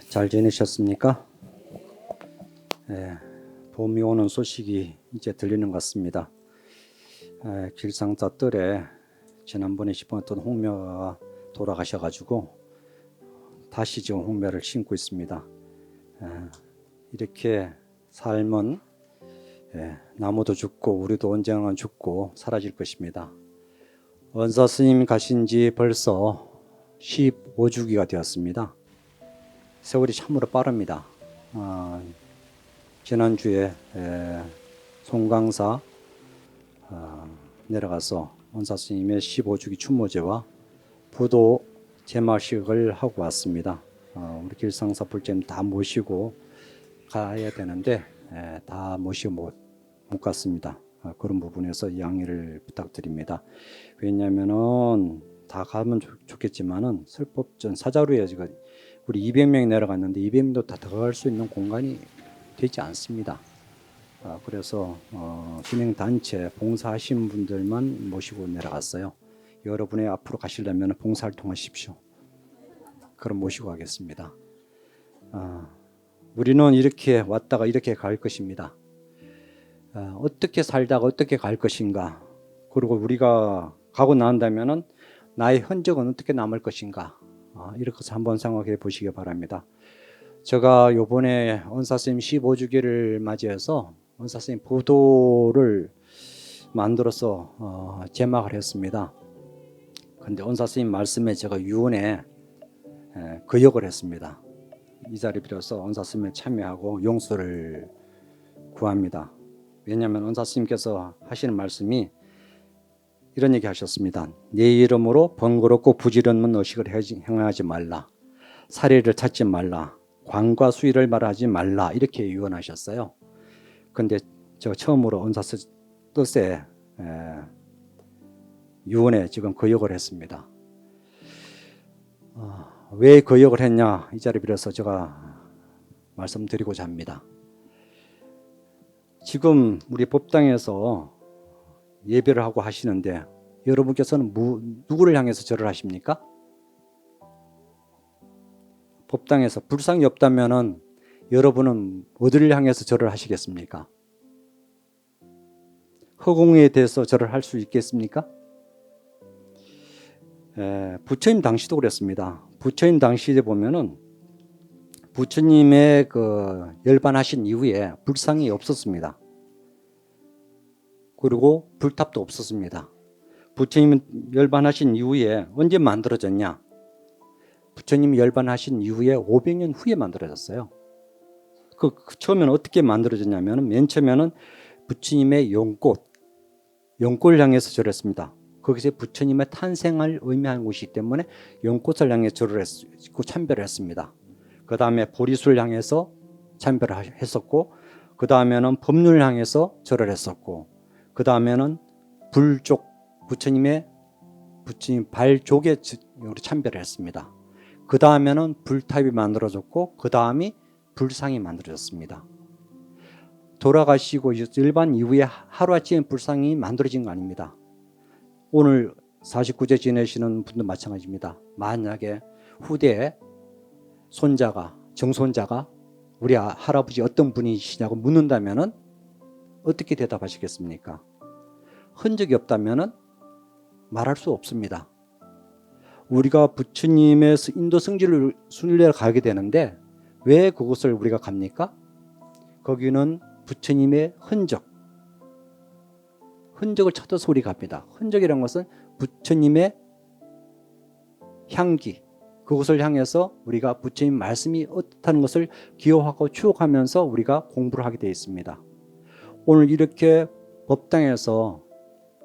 잘 지내셨습니까? 봄이 오는 소식이 이제 들리는 것 같습니다. 길상자 뜰에 지난번에 심었던 홍매가 돌아가셔가지고 다시 지금 홍매를 심고 있습니다. 이렇게 삶은 나무도 죽고 우리도 언젠가 죽고 사라질 것입니다. 원사 스님 가신 지 벌써 15주기가 되었습니다. 세월이 참으로 빠릅니다. 지난주에 송강사 내려가서 원사 스님의 15주기 추모제와 부도 제마식을 하고 왔습니다. 우리 길상사 불제님 다 모시고 가야 되는데 다 모시고 못 갔습니다. 그런 부분에서 양해를 부탁드립니다. 왜냐하면은 다 가면 좋겠지만은 설법전 사자루에 지금 우리 200명이 내려갔는데 200명도 다 들어갈 수 있는 공간이 되지 않습니다. 그래서 진행단체 봉사하신 분들만 모시고 내려갔어요. 여러분이 앞으로 가시려면 봉사활동하십시오. 그럼 모시고 가겠습니다. 우리는 이렇게 왔다가 이렇게 갈 것입니다. 어떻게 살다가 어떻게 갈 것인가, 그리고 우리가 가고 난다면은 나의 흔적은 어떻게 남을 것인가, 이렇게 한번 생각해 보시기 바랍니다. 제가 요번에 원사스님 15주기를 맞이해서 원사스님 부도를 만들어서 제막을 했습니다. 근데 원사스님 말씀에 제가 유언에 거역을 했습니다. 이 자리 빌어서 원사스님에 참여하고 용서를 구합니다. 왜냐하면 원사스님께서 하시는 말씀이 이런 얘기 하셨습니다. 내 이름으로 번거롭고 부질없는 의식을 행하지 말라. 사례를 찾지 말라. 관과 수의를 말하지 말라. 이렇게 유언하셨어요. 그런데 제가 처음으로 원사스 뜻에 유언에 지금 거역을 했습니다. 왜 거역을 했냐, 이 자리 빌어서 제가 말씀드리고자 합니다. 지금 우리 법당에서 예배를 하고 하시는데 여러분께서는 누구를 향해서 절을 하십니까? 법당에서 불상이 없다면은 여러분은 어디를 향해서 절을 하시겠습니까? 허공에 대해서 절을 할 수 있겠습니까? 부처님 당시도 그랬습니다. 부처님 당시에 보면은 부처님의 그 열반하신 이후에 불상이 없었습니다. 그리고 불탑도 없었습니다. 부처님은 열반하신 이후에 언제 만들어졌냐? 부처님이 열반하신 이후에 500년 후에 만들어졌어요. 처음에는 어떻게 만들어졌냐면 맨 처음에는 부처님의 연꽃을 향해서 절했습니다. 거기서 부처님의 탄생을 의미하는 곳이기 때문에 연꽃을 향해 절을 했고 참배를 했습니다. 그 다음에 보리수를 향해서 참배를 했었고, 그 다음에는 법륜을 향해서 절을 했었고, 그 다음에는 부처님 발족에 참배를 했습니다. 그 다음에는 불탑이 만들어졌고, 그 다음이 불상이 만들어졌습니다. 돌아가시고 일반 이후에 하루아침에 불상이 만들어진 거 아닙니다. 오늘 49제 지내시는 분도 마찬가지입니다. 만약에 후대에 정손자가 우리 할아버지 어떤 분이시냐고 묻는다면은 어떻게 대답하시겠습니까? 흔적이 없다면은 말할 수 없습니다. 우리가 부처님의 인도 성지를 순례를 가게 되는데 왜 그곳을 우리가 갑니까? 거기는 부처님의 흔적을 찾아서 우리 갑니다. 흔적이라는 것은 부처님의 향기, 그것을 향해서 우리가 부처님 말씀이 어떻다는 것을 기억하고 추억하면서 우리가 공부를 하게 되어 있습니다. 오늘 이렇게 법당에서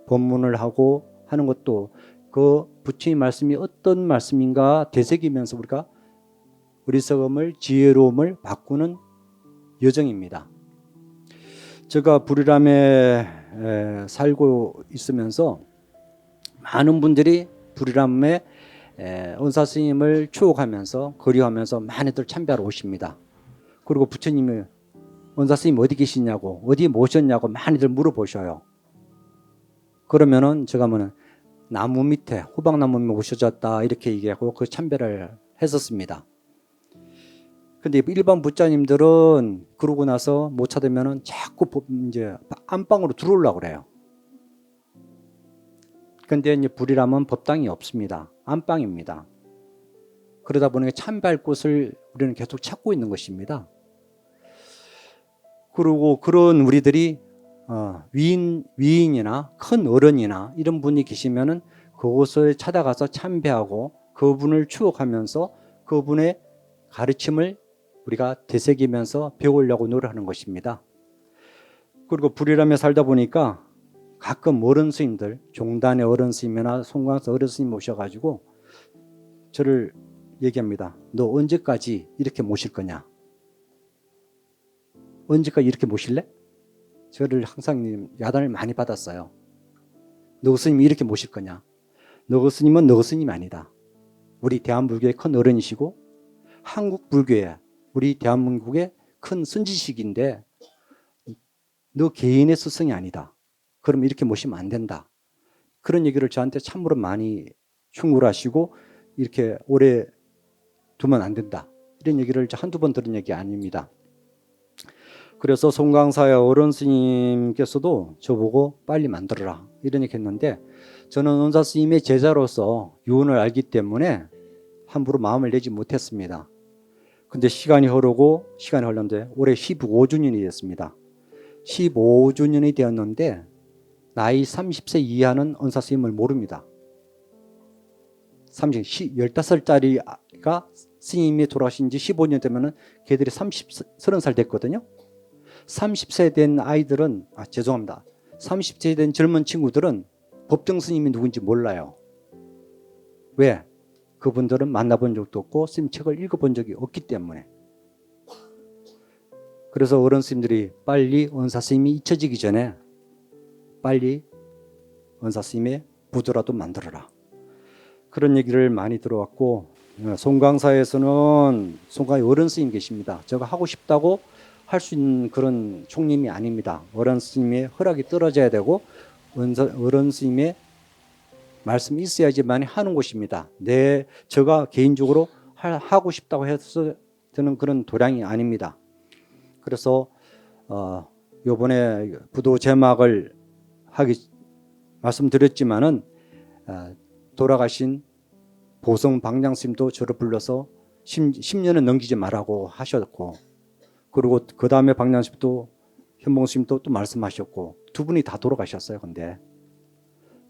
법문을 하고 하는 것도 그 부처님 말씀이 어떤 말씀인가 되새기면서 우리가 어리석음을 지혜로움을 바꾸는 여정입니다. 제가 부리람에 살고 있으면서 많은 분들이 부리람에 원사 스님을 추억하면서 그리워하면서 많이들 참배하러 오십니다. 그리고 부처님이 원사 스님 어디 계시냐고, 어디 모셨냐고 많이들 물어보셔요. 그러면은 제가 나무 밑에, 호박나무 밑에 모셔졌다 이렇게 얘기하고 그 참배를 했었습니다. 근데 일반 부자님들은 그러고 나서 못 찾으면은 자꾸 이제 안방으로 들어오려고 그래요. 근데 이제 불이라면 법당이 없습니다. 안방입니다. 그러다 보니까 참배할 곳을 우리는 계속 찾고 있는 것입니다. 그리고 그런 우리들이 위인이나 큰 어른이나 이런 분이 계시면은 그곳을 찾아가서 참배하고 그분을 추억하면서 그분의 가르침을 우리가 되새기면서 배우려고 노력하는 것입니다. 그리고 불이라며 살다 보니까 가끔 어른 스님들, 종단의 어른 스님이나 송광사 어른 스님 모셔가지고 저를 얘기합니다. 너 언제까지 이렇게 모실 거냐? 언제까지 이렇게 모실래? 저를 항상 야단을 많이 받았어요. 너 스님이 이렇게 모실 거냐? 너 스님은 너 스님이 아니다. 우리 대한불교의 큰 어른이시고 한국 불교의 우리 대한민국의 큰 선지식인데 너 개인의 스승이 아니다. 그럼 이렇게 모시면 안 된다. 그런 얘기를 저한테 참으로 많이 충고하시고 이렇게 오래 두면 안 된다. 이런 얘기를 한두 번 들은 얘기 아닙니다. 그래서 송광사의 어른 스님께서도 저보고 빨리 만들어라 이런 얘기 했는데 저는 은사 스님의 제자로서 유언을 알기 때문에 함부로 마음을 내지 못했습니다. 근데 시간이 흘렀는데 올해 15주년이 됐습니다. 15주년이 되었는데 나이 30세 이하는 은사 스님을 모릅니다. 15살짜리가 스님이 돌아가신 지 15년 되면은 걔들이 30살 됐거든요. 30세 된 아이들은, 죄송합니다. 30세 된 젊은 친구들은 법정 스님이 누군지 몰라요. 왜? 그분들은 만나본 적도 없고 스님 책을 읽어본 적이 없기 때문에. 그래서 어른 스님들이 빨리 은사 스님이 잊혀지기 전에 빨리 은사 스님의 부도라도 만들어라. 그런 얘기를 많이 들어왔고 송광사에서는 송광의 어른 스님 계십니다. 제가 하고 싶다고 할 수 있는 그런 총림이 아닙니다. 어른 스님의 허락이 떨어져야 되고 어른 스님의 말씀이 있어야지만 하는 곳입니다. 제가 개인적으로 하고 싶다고 해서 드는 그런 도량이 아닙니다. 그래서 요번에 부도 제막을 말씀드렸지만은 돌아가신 보성 방장스님도 저를 불러서 10년은 넘기지 말라고 하셨고 그리고 그 다음에 방장스님도 현봉스님도 또 말씀하셨고 두 분이 다 돌아가셨어요. 근데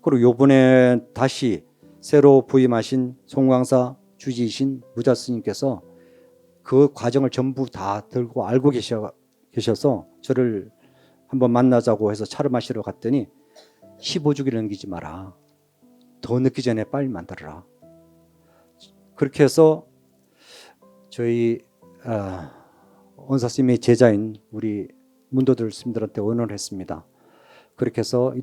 그리고 요번에 다시 새로 부임하신 송광사 주지이신 무자스님께서 그 과정을 전부 다 들고 알고 계셔서 저를 한번 만나자고 해서 차를 마시러 갔더니 15주기를 넘기지 마라. 더 늦기 전에 빨리 만들어라. 그렇게 해서 저희 원사 스님의 제자인 우리 문도들 스님들한테 언어를 했습니다. 그렇게 해서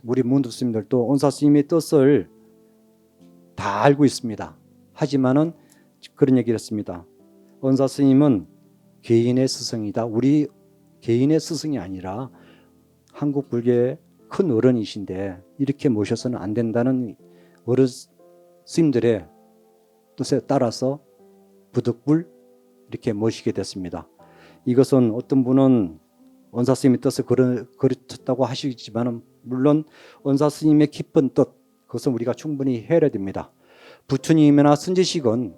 우리 문도 스님들도 원사 스님의 뜻을 다 알고 있습니다. 하지만은 그런 얘기를 했습니다. 원사 스님은 개인의 스승이다. 우리 개인의 스승이 아니라 한국 불교의 큰 어른이신데 이렇게 모셔서는 안 된다는 어른 스님들의 뜻에 따라서 부득불 이렇게 모시게 됐습니다. 이것은 어떤 분은 원사 스님의 뜻을 그르쳤다고 하시지만 물론 원사 스님의 깊은 뜻 그것은 우리가 충분히 헤아려야 됩니다. 부처님이나 선지식은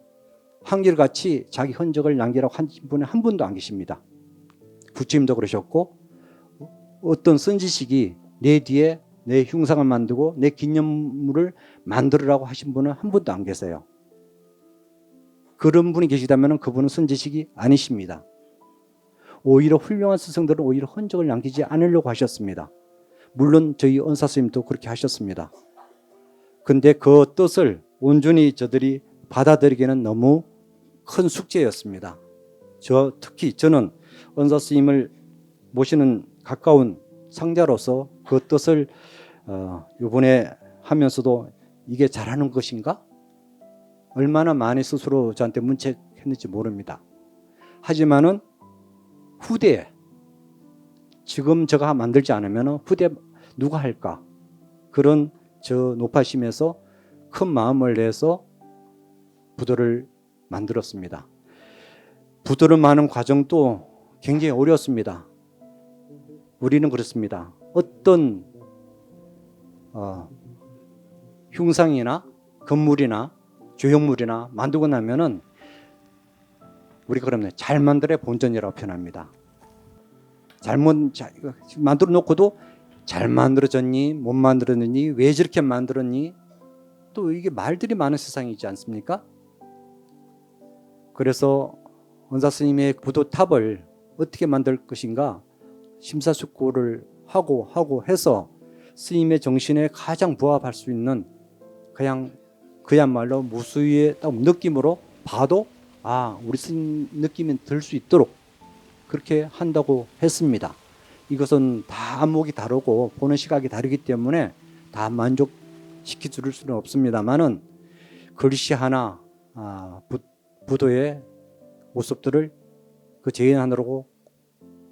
한결같이 자기 흔적을 남기라고 한 분은 한 분도 안 계십니다. 부처님도 그러셨고 어떤 선지식이 내 뒤에 내 흉상을 만들고 내 기념물을 만들으라고 하신 분은 한 분도 안 계세요. 그런 분이 계시다면 그분은 선지식이 아니십니다. 오히려 훌륭한 스승들은 오히려 흔적을 남기지 않으려고 하셨습니다. 물론 저희 은사 스님도 그렇게 하셨습니다. 근데 그 뜻을 온전히 저들이 받아들이기는 너무 큰 숙제였습니다. 특히 저는 은사 스님을 모시는 가까운 상자로서 그 뜻을 이번에 하면서도 이게 잘하는 것인가? 얼마나 많이 스스로 저한테 문책했는지 모릅니다. 하지만은 후대에 지금 제가 만들지 않으면 후대 누가 할까? 그런 저 높아심에서 큰 마음을 내서 부도를 만들었습니다. 부드름하는 과정도 굉장히 어렵습니다. 우리는 그렇습니다. 어떤 흉상이나 건물이나 조형물이나 만들고 나면은 우리가 그러면 잘 만들어야 본전이라고 표현합니다. 만들어 놓고도 잘 만들어졌니, 못 만들었니, 왜 저렇게 만들었니, 또 이게 말들이 많은 세상이지 않습니까? 그래서 원사 스님의 부도탑을 어떻게 만들 것인가 심사숙고를 하고 해서 스님의 정신에 가장 부합할 수 있는 그냥 그야말로 무수히의 느낌으로 봐도 우리 스님 느낌이 들 수 있도록 그렇게 한다고 했습니다. 이것은 다 안목이 다르고 보는 시각이 다르기 때문에 다 만족시켜 줄 수는 없습니다만은 글씨 하나 부도의 모습들을 그 재현하느라고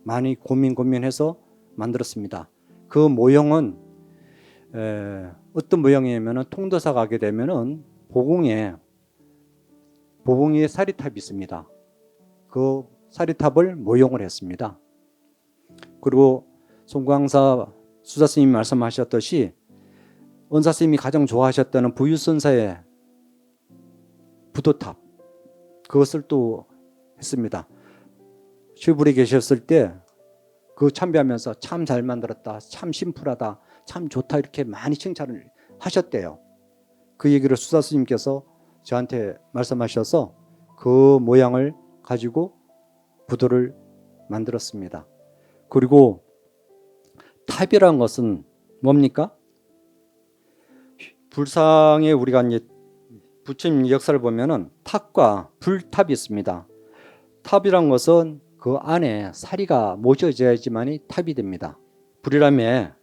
많이 고민해서 만들었습니다. 그 모형은 어떤 모형이냐면은 통도사 가게 되면은 보궁에 사리탑이 있습니다. 그 사리탑을 모형을 했습니다. 그리고 송광사 수자 스님이 말씀하셨듯이 원사 스님이 가장 좋아하셨다는 부유선사의 부도탑, 그것을 또 했습니다. 슈브리 계셨을 때 그 참배하면서 참 잘 만들었다, 참 심플하다, 참 좋다 이렇게 많이 칭찬을 하셨대요. 그 얘기를 수사 스님께서 저한테 말씀하셔서 그 모양을 가지고 부도를 만들었습니다. 그리고 탑이라는 것은 뭡니까? 불상에 우리가 이제 부처님 역사를 보면은 탑과 불탑이 있습니다. 탑이란 것은 그 안에 사리가 모셔져야지만이 탑이 됩니다. 불이라며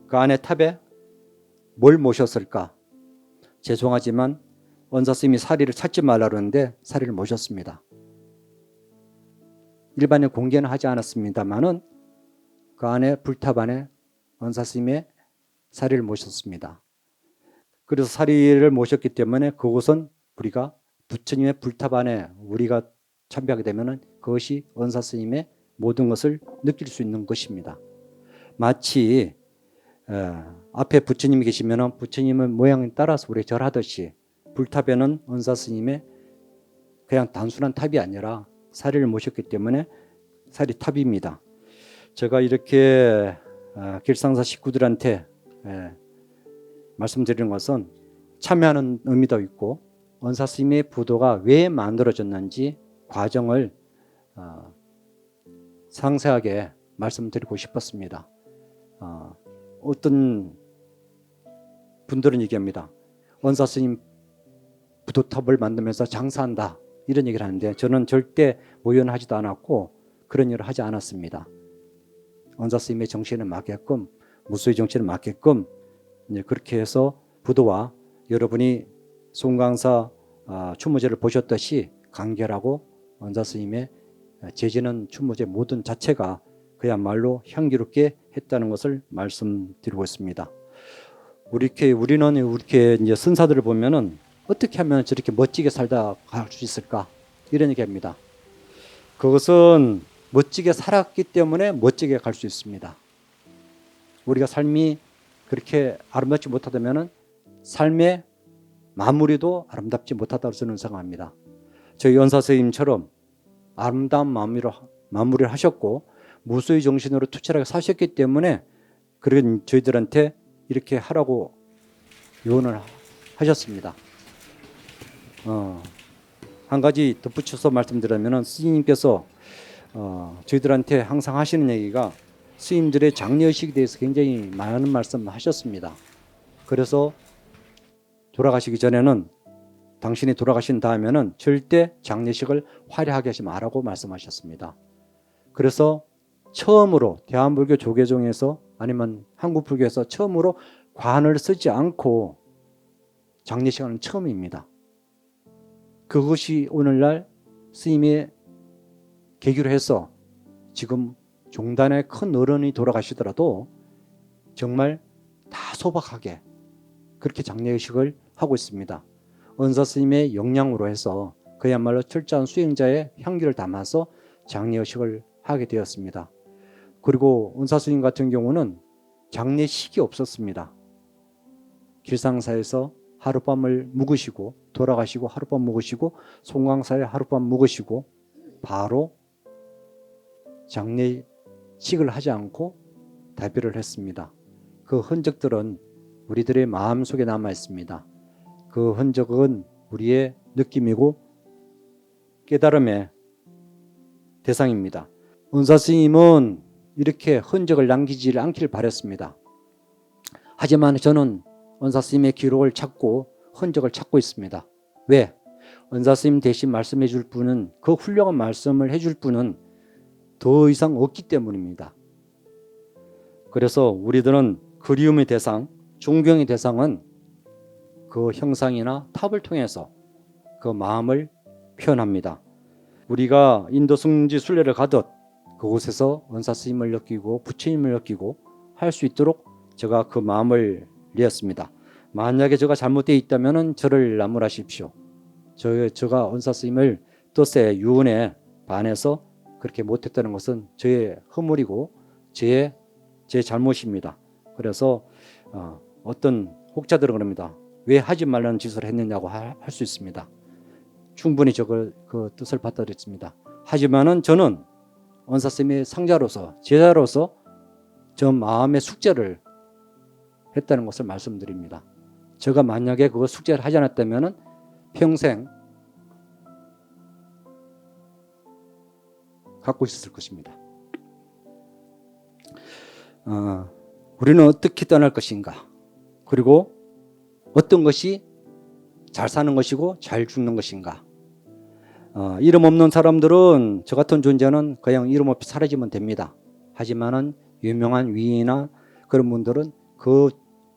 그 안에 탑에 뭘 모셨을까? 죄송하지만 원사 스님이 사리를 찾지 말라 그러는데 사리를 모셨습니다. 일반에 공개는 하지 않았습니다만은 그 안에 불탑 안에 원사 스님의 사리를 모셨습니다. 그래서 사리를 모셨기 때문에 그곳은 우리가 부처님의 불탑 안에 우리가 참배하게 되면은 그것이 원사 스님의 모든 것을 느낄 수 있는 것입니다. 마치 앞에 부처님이 계시면은 부처님의 모양에 따라서 우리 절하듯이 불탑에는 원사 스님의 그냥 단순한 탑이 아니라 사리를 모셨기 때문에 사리탑입니다. 제가 이렇게 길상사 식구들한테 말씀드리는 것은 참여하는 의미도 있고 원사 스님의 부도가 왜 만들어졌는지 과정을 상세하게 말씀드리고 싶었습니다. 어떤 분들은 얘기합니다. 원사 스님 부도탑을 만들면서 장사한다 이런 얘기를 하는데 저는 절대 모연하지도 않았고 그런 일을 하지 않았습니다. 원사 스님의 정신에 맞게끔 무수의 정신에 맞게끔 이제 그렇게 해서 부도와 여러분이 송강사 추모제를 보셨듯이 간결하고 원사 스님의 제지는 추모제 모든 자체가 그야말로 향기롭게 했다는 것을 말씀드리고 있습니다. 우리는 이렇게 이제 선사들을 보면은 어떻게 하면 저렇게 멋지게 살다 갈 수 있을까 이런 얘기합니다. 그것은 멋지게 살았기 때문에 멋지게 갈 수 있습니다. 우리가 삶이 그렇게 아름답지 못하다면은 삶의 마무리도 아름답지 못하다고 저는 생각합니다. 저희 원사 선생님처럼 아름다운 마무리를 하셨고 무수의 정신으로 투철하게 사셨기 때문에 그런 저희들한테 이렇게 하라고 요원을 하셨습니다. 한 가지 덧붙여서 말씀드리면 스님께서 저희들한테 항상 하시는 얘기가 스님들의 장례의식에 대해서 굉장히 많은 말씀을 하셨습니다. 그래서 돌아가시기 전에는 당신이 돌아가신 다음에는 절대 장례식을 화려하게 하지 말라고 말씀하셨습니다. 그래서 처음으로 대한불교 조계종에서 아니면 한국불교에서 처음으로 관을 쓰지 않고 장례식하는 처음입니다. 그것이 오늘날 스님의 계기로 해서 지금 종단의 큰 어른이 돌아가시더라도 정말 다 소박하게 그렇게 장례의식을 하고 있습니다. 원사 스님의 영향으로 해서 그야말로 철저한 수행자의 향기를 담아서 장례의식을 하게 되었습니다. 그리고 은사스님 같은 경우는 장례식이 없었습니다. 길상사에서 하룻밤을 묵으시고 돌아가시고 하룻밤 묵으시고 송광사에 하룻밤 묵으시고 바로 장례식을 하지 않고 다비를 했습니다. 그 흔적들은 우리들의 마음속에 남아 있습니다. 그 흔적은 우리의 느낌이고 깨달음의 대상입니다. 은사스님은 이렇게 흔적을 남기지 않기를 바랬습니다. 하지만 저는 은사스님의 기록을 찾고 흔적을 찾고 있습니다. 왜? 은사스님 대신 말씀해 줄 분은, 그 훌륭한 말씀을 해줄 분은 더 이상 없기 때문입니다. 그래서 우리들은 그리움의 대상, 존경의 대상은 그 형상이나 탑을 통해서 그 마음을 표현합니다. 우리가 인도 성지 순례를 가듯 그곳에서 은사스님을 느끼고 부처님을 느끼고 할 수 있도록 제가 그 마음을 내었습니다. 만약에 제가 잘못되어 있다면 저를 나무라십시오. 제가 은사스님을 뜻에 유언에 반해서 그렇게 못했다는 것은 저의 허물이고 제 잘못입니다. 그래서 어떤 혹자들은 그럽니다. 왜 하지 말라는 짓을 했느냐고 할 수 있습니다. 충분히 그 뜻을 받아들였습니다. 하지만은 저는 은사스님의 상자로서 제자로서 저 마음의 숙제를 했다는 것을 말씀드립니다. 제가 만약에 그 숙제를 하지 않았다면 평생 갖고 있었을 것입니다. 우리는 어떻게 떠날 것인가? 그리고 어떤 것이 잘 사는 것이고 잘 죽는 것인가? 이름 없는 사람들은, 저 같은 존재는 그냥 이름 없이 사라지면 됩니다. 하지만은 유명한 위인이나 그런 분들은 그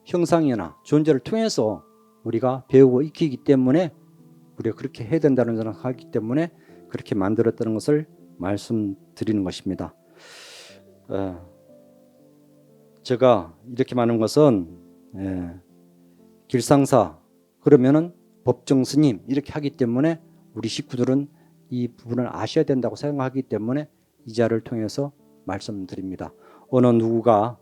형상이나 존재를 통해서 우리가 배우고 익히기 때문에 우리가 그렇게 해야 된다는 생각하기 때문에 그렇게 만들었다는 것을 말씀드리는 것입니다. 제가 이렇게 말하는 것은 길상사 그러면은 법정 스님 이렇게 하기 때문에 우리 식구들은 이 부분을 아셔야 된다고 생각하기 때문에 이 자를 통해서 말씀드립니다. 어느 누구가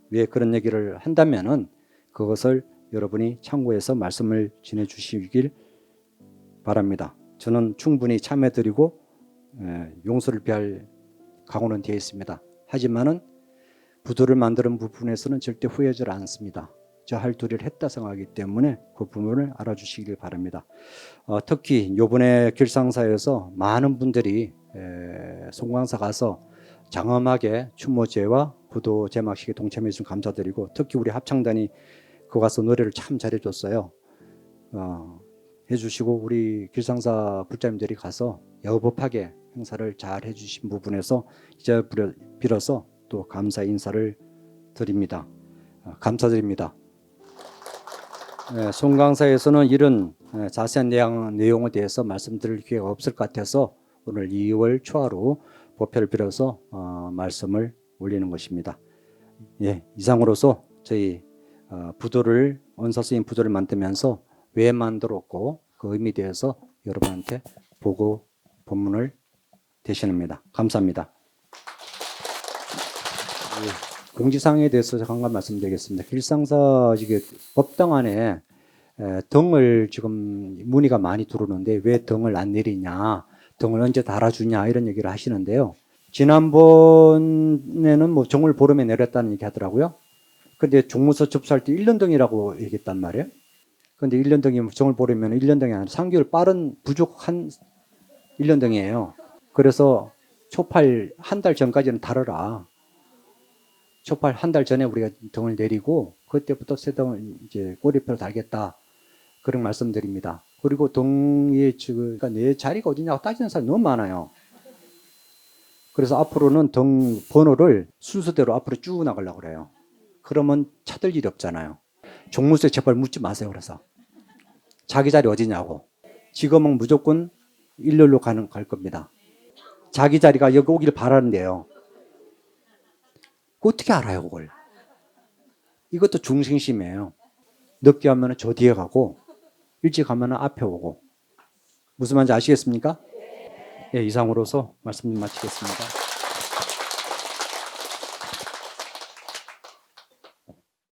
왜 그런 얘기를 한다면은 그것을 여러분이 참고해서 말씀을 전해 주시길 바랍니다. 저는 충분히 참여드리고 용서를 비할 각오는 되어 있습니다. 하지만은 부도를 만드는 부분에서는 절대 후회하지 않습니다. 저 할 도리를 했다 생각하기 때문에 그 부분을 알아주시길 바랍니다. 특히 이번에 길상사에서 많은 분들이 송광사 가서 장엄하게 추모제와 부도 제막식에 동참해 주신 감사드리고, 특히 우리 합창단이 거 가서 노래를 참 잘해줬어요. 해주시고 우리 길상사 불자님들이 가서 여법하게 행사를 잘 해주신 부분에서 이제 빌어서 또 감사 인사를 드립니다. 감사드립니다. 송광사에서는 이런 자세한 내용에 대해서 말씀드릴 기회가 없을 것 같아서 오늘 2월 초하루 법회를 빌어서 말씀을 올리는 것입니다. 이상으로서 저희 부도를, 은사스님 부도를 만들면서 왜 만들었고 그 의미에 대해서 여러분한테 보고 본문을 대신합니다. 감사합니다. 공지사항에 대해서 잠깐 말씀드리겠습니다. 길상사 법당 안에 등을 지금 문의가 많이 들어오는데 왜 등을 안 내리냐, 등을 언제 달아주냐 이런 얘기를 하시는데요. 지난번에는 뭐 정월 보름에 내렸다는 얘기 하더라고요. 근데 종무서 접수할 때 1년 등이라고 얘기했단 말이에요. 근데 1년 등이면 정월 보름이면 1년 등이 아니라 3개월 빠른 부족한 1년 등이에요. 그래서 초팔 한 달 전까지는 달아라. 초팔 한 달 전에 우리가 등을 내리고 그때부터 새 등을 이제 꼬리표로 달겠다. 그런 말씀드립니다. 그리고 등이 그러니까 내 자리가 어디냐고 따지는 사람이 너무 많아요. 그래서 앞으로는 등 번호를 순서대로 앞으로 쭉 나가려고 그래요. 그러면 찾을 일이 없잖아요. 종무소에 제발 묻지 마세요. 그래서 자기 자리 어디냐고. 지금은 무조건 일렬로 갈 겁니다. 자기 자리가 여기 오길 바라는데요. 어떻게 알아요, 그걸? 이것도 중생심이에요. 늦게 하면 저 뒤에 가고, 일찍 하면 앞에 오고. 무슨 말인지 아시겠습니까? 예, 이상으로서 말씀 마치겠습니다.